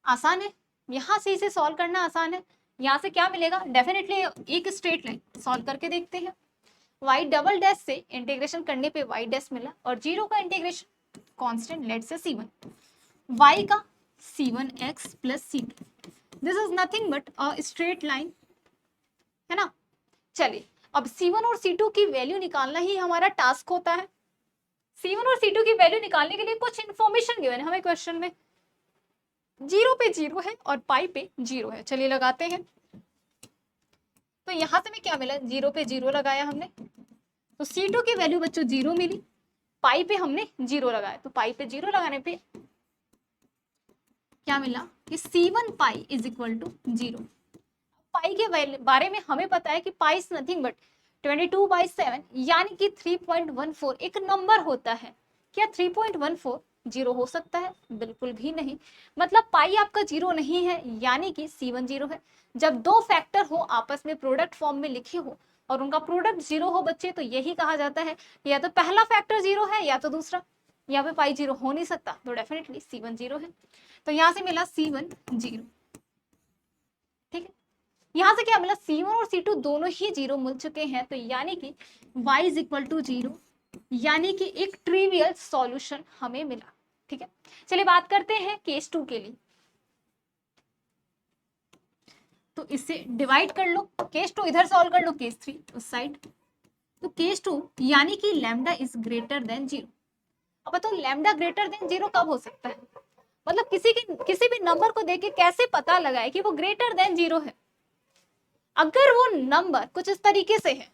आसान है, यहाँ से इसे सॉल्व करना आसान है। यहाँ से क्या मिलेगा, डेफिनेटली एक स्ट्रेट लाइन सॉल्व करके देखते हैं। y डबल डैश से इंटीग्रेशन करने पे y डैश मिला और 0 का इंटीग्रेशन कांस्टेंट लेट से c1, y का c1x plus c2, this is nothing but a straight line, है ना। चलिए अब c1 और c2 की वैल्यू निकालना ही हमारा टास्क होता है। c1 और c2 की वैल्यू निकालने के लिए कुछ इंफॉर्मेशन गिवन है हमें क्वेश्चन में, 0 पे 0 है और पाई पे 0 है। चलिए लगाते हैं। तो यहां से में क्या मिला, 0 पे 0 लगाया हमने, तो c2 की वैल्यू बच्चों 0 मिली, पाई पे हमने 0 लगाया, तो पाई पे 0 लगाने पे क्या मिला कि c1 pi is equal to 0। Pi के बारे में हमें पता है कि पाई इज नथिंग बट 22/7 यानी कि 3.14 एक नंबर होता है। क्या 3.14 जीरो हो सकता है, बिल्कुल भी नहीं। मतलब पाई आपका 0 नहीं है, यानी कि c1 0 है। जब दो फैक्टर हो आपस में प्रोडक्ट फॉर्म में लिखे हो और उनका प्रोडक्ट 0 हो बच्चे, तो यही कहा जाता है या तो पहला फैक्टर 0 है या तो दूसरा। यहाँ पे पाई 0 हो नहीं सकता, तो डेफिनेटली c1 0 है। तो यहाँ से मिला c1 0, ठीक है। यहाँ से क्या मिला, c1 और c2 दोनों ही 0 मिल चुके हैं, तो यानी कि y इज इक्वल टू 0, यानी कि एक ट्रिवियल सॉल्यूशन हमें मिला, ठीक है। चलिए बात करते हैं केस 2 के लिए। तो इससे डिवाइड कर लो, केस 2 इधर सॉल्व कर लो, केस 3 उस साइड। तो केस 2 यानी कि लैम्डा इज ग्रेटर देन 0। अब बताओ लैम्डा ग्रेटर देन 0 कब हो सकता है, मतलब किसी भी नंबर को देख के कैसे पता लगाए कि वो ग्रेटर देन 0 है। अगर वो नंबर कुछ इस तरीके से है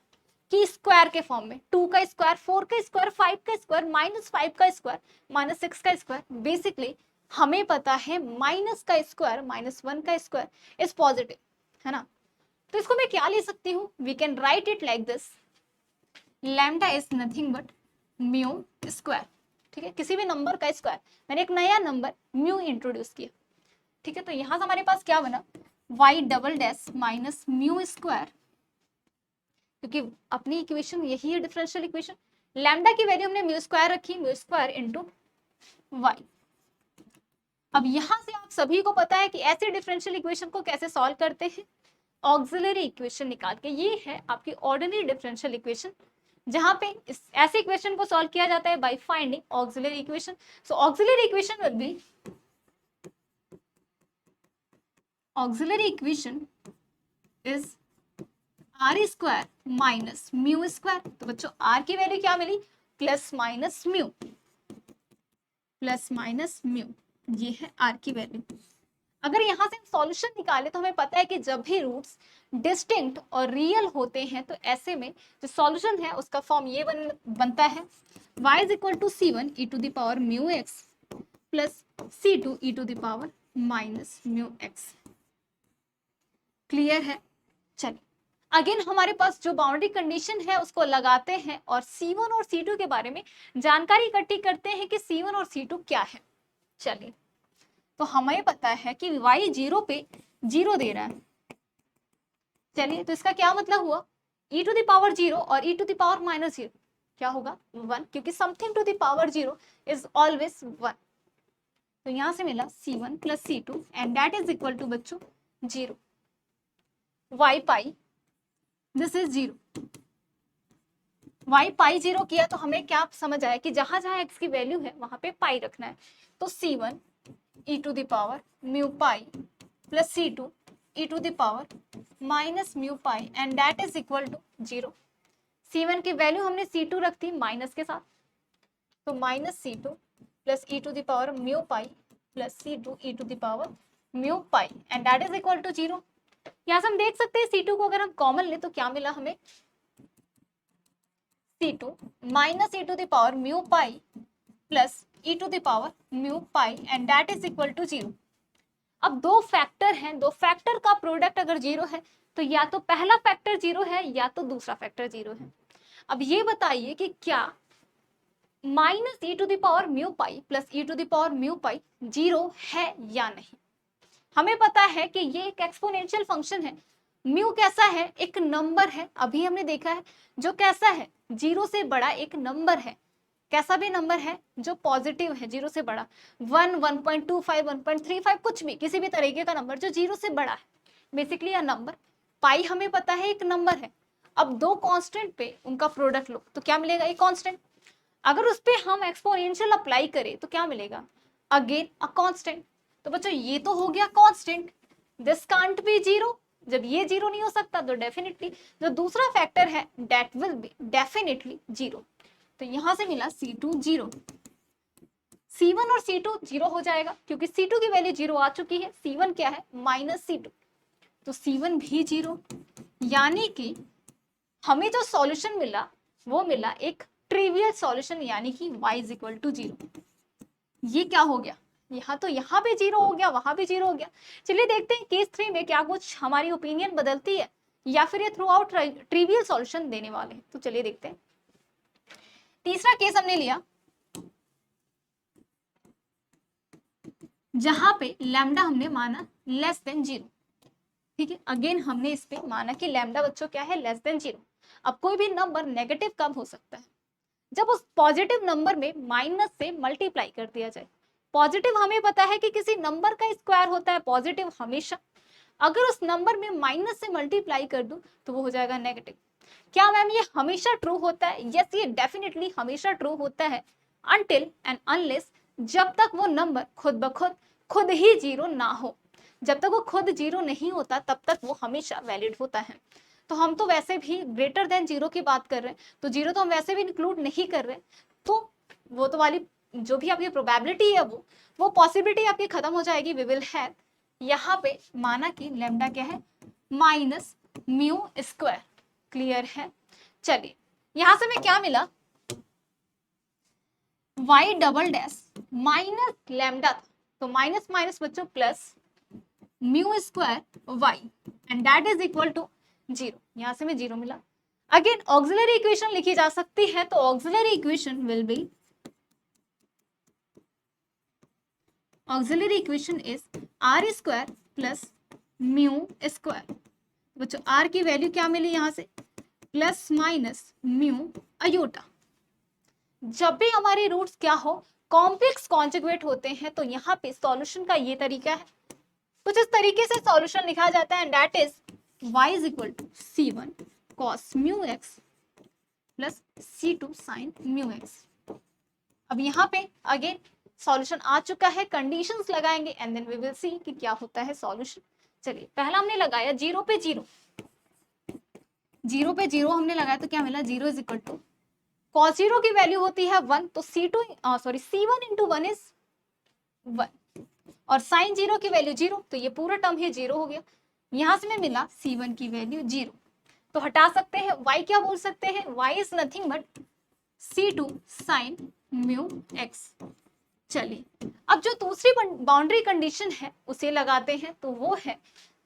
कि स्क्वायर के फॉर्म में, 2 का स्क्वायर, 4 का स्क्वायर, 5 का स्क्वायर, -5 का स्क्वायर, -6 का स्क्वायर, बेसिकली हमें पता है माइनस का स्क्वायर, -1 का स्क्वायर इज पॉजिटिव, है ना। तो इसको मैं क्या ले सकती हूँ, we can write it like this, lambda is nothing but mu square, ठीक है। किसी भी नंबर का स्क्वायर, मैंने एक नया नंबर म्यू इंट्रोड्यूस किया, ठीक है। तो यहां से हमारे पास क्या बना, y double dash minus mu square, क्योंकि अपनी इक्वेशन यही है डिफरेंशियल इक्वेशन, लैम्डा की वैल्यू हमने म्यू स्क्वायर रखी, म्यू स्क्वायर इनटू y। अब यहां से आप सभी को पता है कि ऐसे डिफरेंशियल इक्वेशन को कैसे सॉल्व करते हैं, ऑक्सिलरी इक्वेशन निकाल के। ये है आपकी ऑर्डिनरी डिफरेंशियल इक्वेशन, जहां पे ऐसे इक्वेशन को सॉल्व किया जाता है by finding auxiliary equation. So auxiliary equation will be, auxiliary equation is R square minus mu square. तो बच्चों आर की वैल्यू क्या मिली, plus minus mu, plus minus mu, ये है आर की वैल्यू। अगर यहाँ से हम सॉल्यूशन निकाले तो हमें पता है कि जब भी रूट्स डिस्टिंक्ट और रियल होते हैं तो ऐसे में जो सॉल्यूशन है उसका फॉर्म ये बनता है, y is equal to c1 e to the power mu X plus c2 e to the power minus mu X. Clear है। चलिए अगेन हमारे पास जो बाउंड्री कंडीशन है उसको लगाते हैं और c1 और c2 के बारे में जानकारी इकट्ठी करते हैं कि c1 और c2 क्या है। चलिए तो हमें पता है कि y 0 पे 0 दे रहा है। चलिए तो इसका क्या मतलब हुआ, e टू द पावर 0 और e to the power minus 0 क्या होगा 1, क्योंकि something to the power 0 is always 1। तो यहां से मिला c1 plus c2 and that is equal to बच्चों zero, Y pi this is zero. Y pi zero किया तो हमें क्या समझ आया कि जहां जहां एक्स की वैल्यू है वहां पे पाई रखना है। तो c1 e to the power mu pi plus c2 e to the power minus mu pi and that is equal to zero. c1 की वैल्यू हमने c2 रख दी माइनस के साथ, तो minus c2 plus e to the power mu pi plus c2 e to the power mu pi and that is equal to zero. यहाँ से हम देख सकते हैं c2 को अगर हम कॉमन ले तो क्या मिला हमें, c2 minus e to the power mu pi plus e to the power mu pi and that is equal to 0। अब दो फैक्टर हैं, दो फैक्टर का प्रोडक्ट अगर जीरो है तो या तो पहला फैक्टर जीरो है या तो दूसरा फैक्टर जीरो है। अब ये बताइए कि क्या minus E to the power mu pi plus E to the power mu pi zero है या नहीं। हमें पता है कि ये एक एक्सपोनेंशियल फंक्शन है, म्यू कैसा है, एक नंबर है, अभी हमने देखा है जो कैसा है, जीरो से बड़ा एक नंबर है, कैसा भी नंबर है जो पॉजिटिव है, जीरो से बड़ा 1, 1.25, 1.35 कुछ भी, किसी भी तरीके का नंबर जो जीरो से बड़ा है, बेसिकली अ नंबर। पाई हमें पता है एक नंबर है। अब दो कांस्टेंट पे उनका प्रोडक्ट लो तो क्या मिलेगा, एक कांस्टेंट। अगर उस पे हम एक्सपोनेंशियल अप्लाई करें तो क्या मिलेगा, अगेन अ कांस्टेंट। तो बच्चों ये तो हो गया constant, this can't be zero. जब ये जीरो नहीं हो सकता तो डेफिनेटली जो दूसरा फैक्टर है that will be definitely zero. तो यहां से मिला C2 जीरो, C1 और C2 जीरो हो जाएगा क्योंकि C2 की वैल्यू जीरो आ चुकी है, C1 क्या है माइनस C2, तो C1 भी जीरो। यानी कि हमें जो सॉल्यूशन मिला वो मिला एक ट्रिवियल सॉल्यूशन, यानी कि y is equal to zero. ये क्या हो गया, यहाँ तो यहाँ भी जीरो हो गया, वहां भी जीरो हो गया। चलिए देखते हैं केस 3 में क्या कुछ हमारी ओपिनियन बदलती है या फिर ये थ्रू आउट ट्रिवियल सॉल्यूशन देने वाले हैं। तो चलिए देखते हैं। तीसरा केस हमने लिया जहां पे लैम्डा हमने माना लेस देन जीरो। ठीक है, अगेन हमने इस पे माना कि लैम्डा बच्चों क्या है, लेस देन जीरो। अब कोई भी नंबर नेगेटिव कब हो सकता है, जब उस पॉजिटिव नंबर में माइनस से मल्टीप्लाई कर दिया जाए। पॉजिटिव हमें पता है कि किसी नंबर का स्क्वायर होता है पॉजिटिव हमेशा, अगर उस नंबर में माइनस से मल्टीप्लाई कर दूं तो वो हो जाएगा नेगेटिव। क्या मैम ये हमेशा ट्रू होता है, यस ये डेफिनेटली हमेशा ट्रू होता है अनटिल एंड अनलेस, जब तक वो नंबर खुद ब खुद ही जीरो ना हो। जब तक वो खुद जीरो नहीं होता तब तक वो हमेशा वैलिड होता है। तो हम तो वैसे भी ग्रेटर देन जीरो की बात कर रहे हैं, तो जीरो तो हम वैसे भी इंक्लूड नहीं कर रहे, तो वो तो वाली जो भी आपकी प्रोबेबिलिटी है वो पॉसिबिलिटी आपकी खत्म हो जाएगी। वी विल हैव यहाँ पे माना कि लैम्डा क्या है माइनस म्यू स्क्वायर, क्लियर है। चलिए यहां से हमें क्या मिला, y double dash minus lambda था, तो माइनस माइनस बच्चों plus mu square y and that is equal to zero. यहां से हमें जीरो मिला। अगेन ऑक्सिलरी इक्वेशन लिखी जा सकती है, तो auxiliary equation will be, auxiliary equation is r square plus mu square. बच्चों r की वैल्यू क्या मिली यहां से, प्लस माइनस म्यू अयोटा। जब भी हमारे रूट्स क्या हो कॉम्प्लेक्स कॉन्जुगेट होते हैं तो यहाँ पे सॉल्यूशन का ये तरीका है, कुछ इस तरीके से सॉल्यूशन लिखा जाता है, and that is y is equal to c1 cos mu x plus c2 sin mu x। अब यहाँ पे अगेन सॉल्यूशन आ चुका है, कंडीशंस लगाएंगे and then we will see कि क्या होता है सॉल्यूशन। चलिए पहला हमने लगाया जीरो पे जीरो, जीरो पे जीरो हमने लगाया तो क्या मिला, zero is equal to cos zero की वैल्यू होती है 1, तो c1 इंटू 1 इज 1, और sin जीरो की वैल्यू जीरो, तो ये पूरा टर्म है जीरो हो गया। यहां से हमें मिला c1 की वैल्यू जीरो, तो हटा सकते हैं, y क्या बोल सकते हैं, y is nothing but c2 sin mu x। चलिए अब जो दूसरी बाउंड्री कंडीशन है उसे लगाते हैं, तो वो है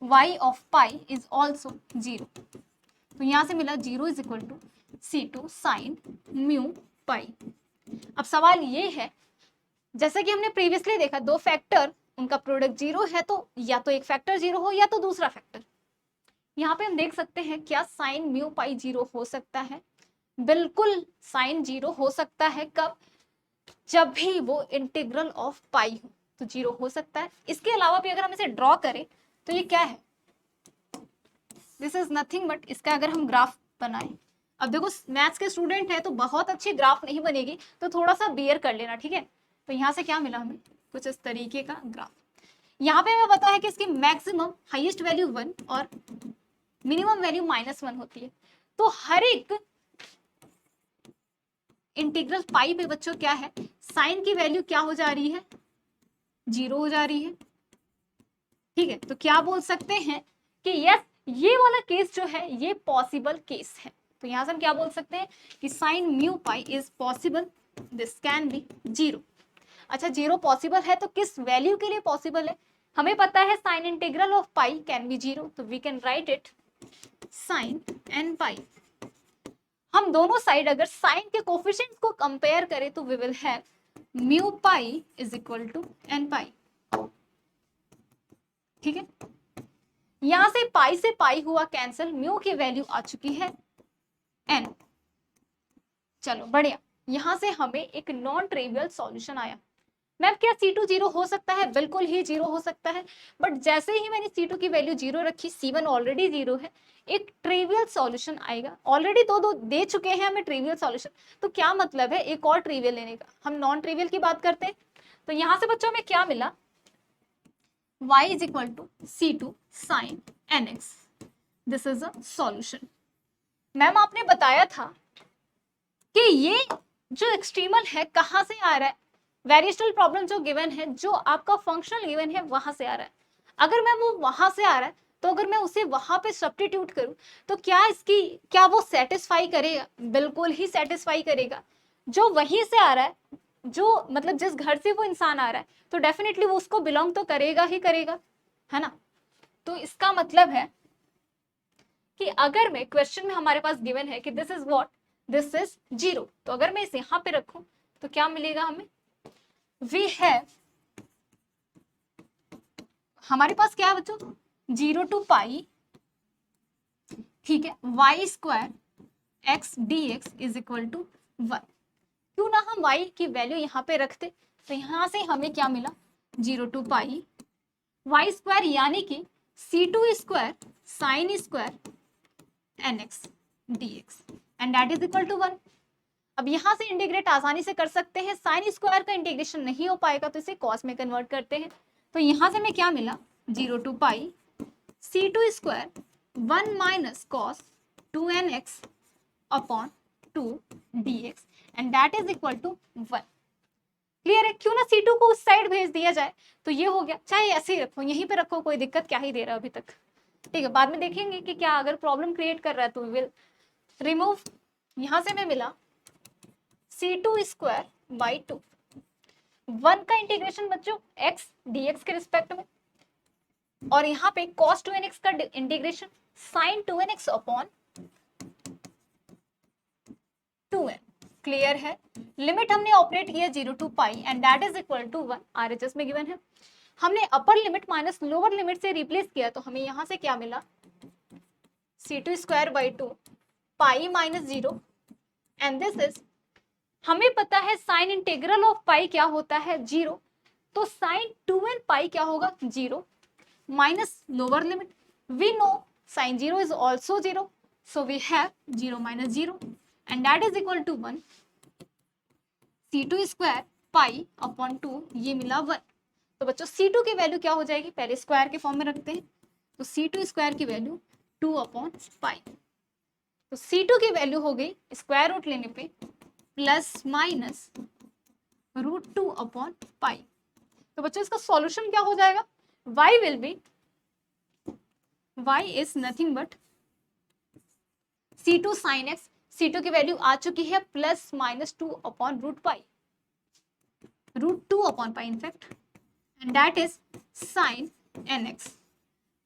y of pi is also zero, तो यहां से मिला zero is equal to c2 sin mu pi. अब सवाल ये है, जैसा कि हमने प्रीवियसली देखा दो फैक्टर उनका प्रोडक्ट जीरो है, तो या तो एक फैक्टर जीरो हो या तो दूसरा फैक्टर। यहाँ पे हम देख सकते हैं क्या साइन म्यू पाई जीरो हो सकता है, बिल्कुल साइन जीरो हो सकता है। कब, जब भी वो इंटीग्रल ऑफ पाई हो तो जीरो हो सकता है। इसके अलावा भी अगर हम इसे ड्रॉ करें तो ये क्या है, दिस इज नथिंग बट इसका अगर हम ग्राफ बनाएं, अब देखो मैथ्स के स्टूडेंट है तो बहुत अच्छी ग्राफ नहीं बनेगी, तो थोड़ा सा बियर कर लेना, ठीक है। तो यहाँ से क्या मिला हमें, कुछ इस तरीके का ग्राफ। यहाँ पे हमें पता है कि इसकी मैक्सिमम हाईएस्ट वैल्यू 1 और मिनिमम वैल्यू -1 होती है। तो हर एक इंटीग्रल पाई पे बच्चों क्या है, साइन की वैल्यू क्या हो जा रही है, 0 हो जा रही है, ठीक है। तो क्या बोल सकते हैं कि यस, ये वाला केस जो है ये पॉसिबल केस है। तो यहां से हम क्या बोल सकते हैं कि sine mu pi is possible, this can be 0। अच्छा 0 पॉसिबल है तो किस वैल्यू के लिए पॉसिबल है, हमें पता है sine integral of pi can be 0, तो we can write it sine N pi. हम दोनों साइड अगर साइन के कोफिशिएंट्स को कंपेयर करें तो we will have mu pi is equal to N pi, ठीक है। यहां से पाई हुआ कैंसिल, म्यू की वैल्यू आ चुकी है n। चलो बढ़िया, यहां से हमें एक नॉन ट्रिवियल सॉल्यूशन आया। मैम क्या C2 0 हो सकता है, बिल्कुल ही 0 हो सकता है, बट जैसे ही मैंने C2 की वैल्यू 0 रखी, C1 ऑलरेडी 0 है, एक ट्रिवियल सॉल्यूशन आएगा। ऑलरेडी दो दे चुके हैं हमें ट्रिवियल सॉल्यूशन, तो क्या मतलब है एक और ट्रिवियल लेने का, हम नॉन ट्रिवियल की बात करते हैं। तो यहां से बच्चों में क्या मिला, y is equal to C2 sin nx, this is a solution. Ma'am आपने बताया था कि ये जो एक्सट्रीमल है कहां से आ रहा है, वेरिएशनल प्रॉब्लम जो गिवन है, जो आपका फंक्शनल गिवन है वहां से आ रहा है। अगर मैं वो वहां से आ रहा है तो अगर मैं उसे वहां पे सब्स्टिट्यूट करूं तो क्या वो सेटिस्फाई करेगा, बिल्कुल ही सेटिस्फाई करेगा। जो वहीं से आ रहा है, जो मतलब जिस घर से वो इंसान आ रहा है, तो डेफिनेटली वो उसको बिलोंग तो करेगा ही करेगा, है ना। तो इसका मतलब है कि अगर मैं क्वेश्चन में हमारे पास गिवन है कि this is what, this is 0, तो अगर मैं इसे यहां पे रखूं तो क्या मिलेगा हमें, वी हैव, हमारे पास क्या है बच्चों, 0 टू पाई, ठीक है, Y square x d x is equal to 1। क्यों ना हम y की वैल्यू यहाँ पे रखते, तो यहां से हमें क्या मिला, 0 टू पाई वाई स्क्वायर यानी कि C2 square sine square nx dx and that is equal to 1। अब यहां से इंटीग्रेट आसानी से कर सकते हैं, साइन स्क्वायर का इंटीग्रेशन नहीं हो पाएगा तो इसे कॉस में कन्वर्ट करते हैं। तो यहां से हमें क्या मिला, 0 to pi C2 square 1 minus cos 2nx upon 2 dx and that is equal to 1। Clear है, क्यों ना C2 को उस साइड भेज दिया जाए, तो ये हो गया, चाहे ऐसे ही रखो, यहीं पे रखो, कोई दिक्कत क्या ही दे रहा है अभी तक, ठीक है। बाद में देखेंगे कि क्या अगर प्रॉब्लम क्रिएट कर रहा है तो विल रिमूव। यहां से हमें मिला C2 स्क्वायर बाई 2, 1 का इंटीग्रेशन बच्चों x dx के रिस्पेक्ट में, और यहाँ पे cos 2nx का integration sin 2nx upon 2n। Clear है, लिमिट हमने ऑपरेट किया 0 to pi and that is equal to 1, RHS में गिवन है। हमने upper limit minus lower limit से रिप्लेस किया तो हमें यहां से क्या मिला, C2 square by 2 pi minus 0 and this is, हमें पता है साइन इंटीग्रल ऑफ पाई क्या होता है, 0, तो साइन 2n पाई क्या होगा, 0 minus lower limit, we know sine 0 is also 0, so we have 0 minus 0 and that is equal to 1, C2 square pi upon 2, ये मिला 1। तो बच्चों C2 की वैल्यू क्या हो जाएगी, पहले स्क्वायर के फॉर्म में रखते हैं, तो C2 स्क्वायर की वैल्यू 2 अपॉन पाई, तो C2 की वैल्यू हो गई स्क्वायर रूट लेने पे प्लस माइनस √2 अपॉन पाई। तो बच्चों इसका सॉल्यूशन क्या हो जाएगा, y will be, y is nothing but C2 sine x, C2 की वैल्यू आ चुकी है plus minus 2 upon √2 upon pi in fact, and that is sine nx।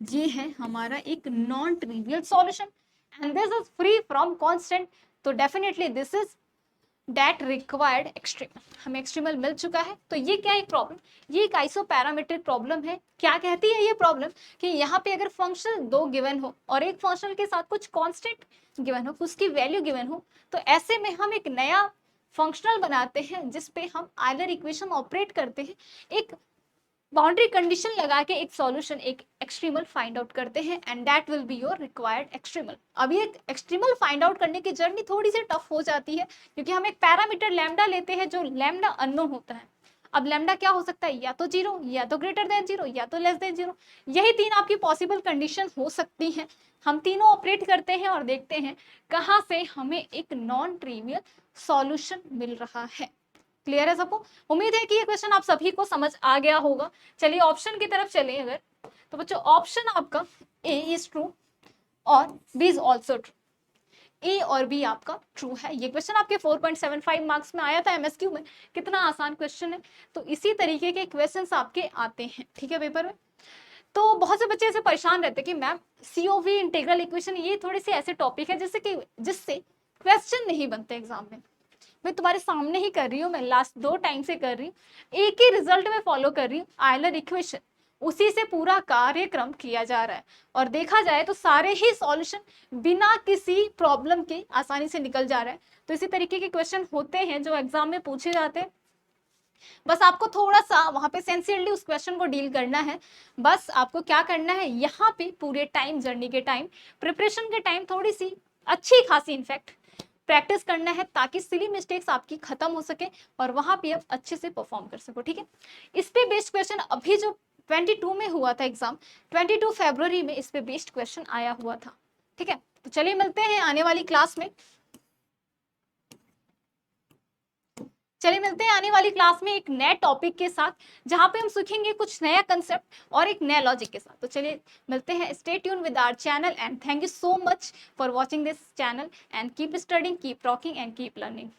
ये है हमारा एक non trivial solution and this is free from constant, तो definitely this is that required extremal, हमें एक्सट्रीमल मिल चुका है। तो ये क्या है प्रॉब्लम, ये एक आइसोपैरामेट्रिक प्रॉब्लम है। क्या कहती है ये प्रॉब्लम कि यहाँ पे अगर फंक्शन दो गिवन हो और एक फंक्शन के साथ कुछ कांस्टेंट गिवन हो, उसकी वैल्यू गिवन हो, तो ऐसे में हम एक नया फंक्शनल बनाते हैं जिसपे हम आयलर इक्वेशन ऑपरेट करते हैं। एक बाउंड्री कंडीशन लगा के एक सॉल्यूशन, एक एक्सट्रीमल फाइंड आउट करते हैं and that will be your required extremal. अभी एक एक्सट्रीमल फाइंड आउट करने की जर्नी थोड़ी सी टफ हो जाती है क्योंकि हम एक पैरामीटर लैम्डा लेते हैं जो लैम्डा अननोन होता है। अब लैम्डा क्या हो सकता है, या तो 0, या तो ग्रेटर देन 0, या तो लेस देन 0। यही 3 आपकी पॉसिबल कंडीशन हो सकती हैं। हम तीनों ऑपरेट करते हैं और देखते हैं कहाँ से हमें एक नॉन ट्रिवियल सॉल्यूशन मिल रहा है। क्लियर है सबको? उम्मीद है कि ये क्वेश्चन आप सभी को समझ आ गया होगा। चलिए ऑप्शन की तरफ चले अगर, तो बच्चों ऑप्शन आपका ए इज ट्रू और बी इज ऑल्सो ट्रू। ए और बी आपका ट्रू है। ये क्वेश्चन आपके 4.75 मार्क्स में आया था एमएसक्यू में। कितना आसान क्वेश्चन है। तो इसी तरीके के क्वेश्चंस आपके आते हैं, ठीक है, पेपर में। तो बहुत से बच्चे ऐसे परेशान रहते हैं कि मैम सीओवी, इंटीग्रल इक्वेशन, ये थोड़े से ऐसे टॉपिक है जिससे क्वेश्चन नहीं बनते एग्जाम में। मैं तुम्हारे सामने ही कर रही हूँ, मैं लास्ट 2 टाइम से कर रही हूँ, एक ही रिजल्ट में फॉलो कर रही हूँ, आयलर इक्वेशन, उसी से पूरा कार्यक्रम किया जा रहा है। और देखा जाए तो सारे ही सॉल्यूशन बिना किसी प्रॉब्लम के आसानी से निकल जा रहा है। तो इसी तरीके के क्वेश्चन होते हैं जो एग्जाम में पूछे जाते हैं। बस आपको थोड़ा सा वहां पे सेंसियरली उस क्वेश्चन को डील करना है। बस आपको क्या करना है, यहाँ पे पूरे टाइम, जर्नी के टाइम, प्रिपरेशन के टाइम थोड़ी सी अच्छी खासी इनफैक्ट प्रैक्टिस करना है ताकि सिली मिस्टेक्स आपकी खत्म हो सके और वहां पे आप अच्छे से परफॉर्म कर सको, ठीक है। इस पे बेस्ड क्वेश्चन अभी जो 22 में हुआ था एग्जाम, 22 फरवरी में इस पे बेस्ड क्वेश्चन आया हुआ था, ठीक है। तो चलिए मिलते हैं आने वाली क्लास में। चलिए मिलते हैं आने वाली क्लास में एक नए टॉपिक के साथ, जहां पे हम सीखेंगे कुछ नया कंसेप्ट और एक नया लॉजिक के साथ। तो चलिए मिलते हैं। Stay tune with our channel and thank you so much for watching this channel and keep studying, keep rocking and keep learning.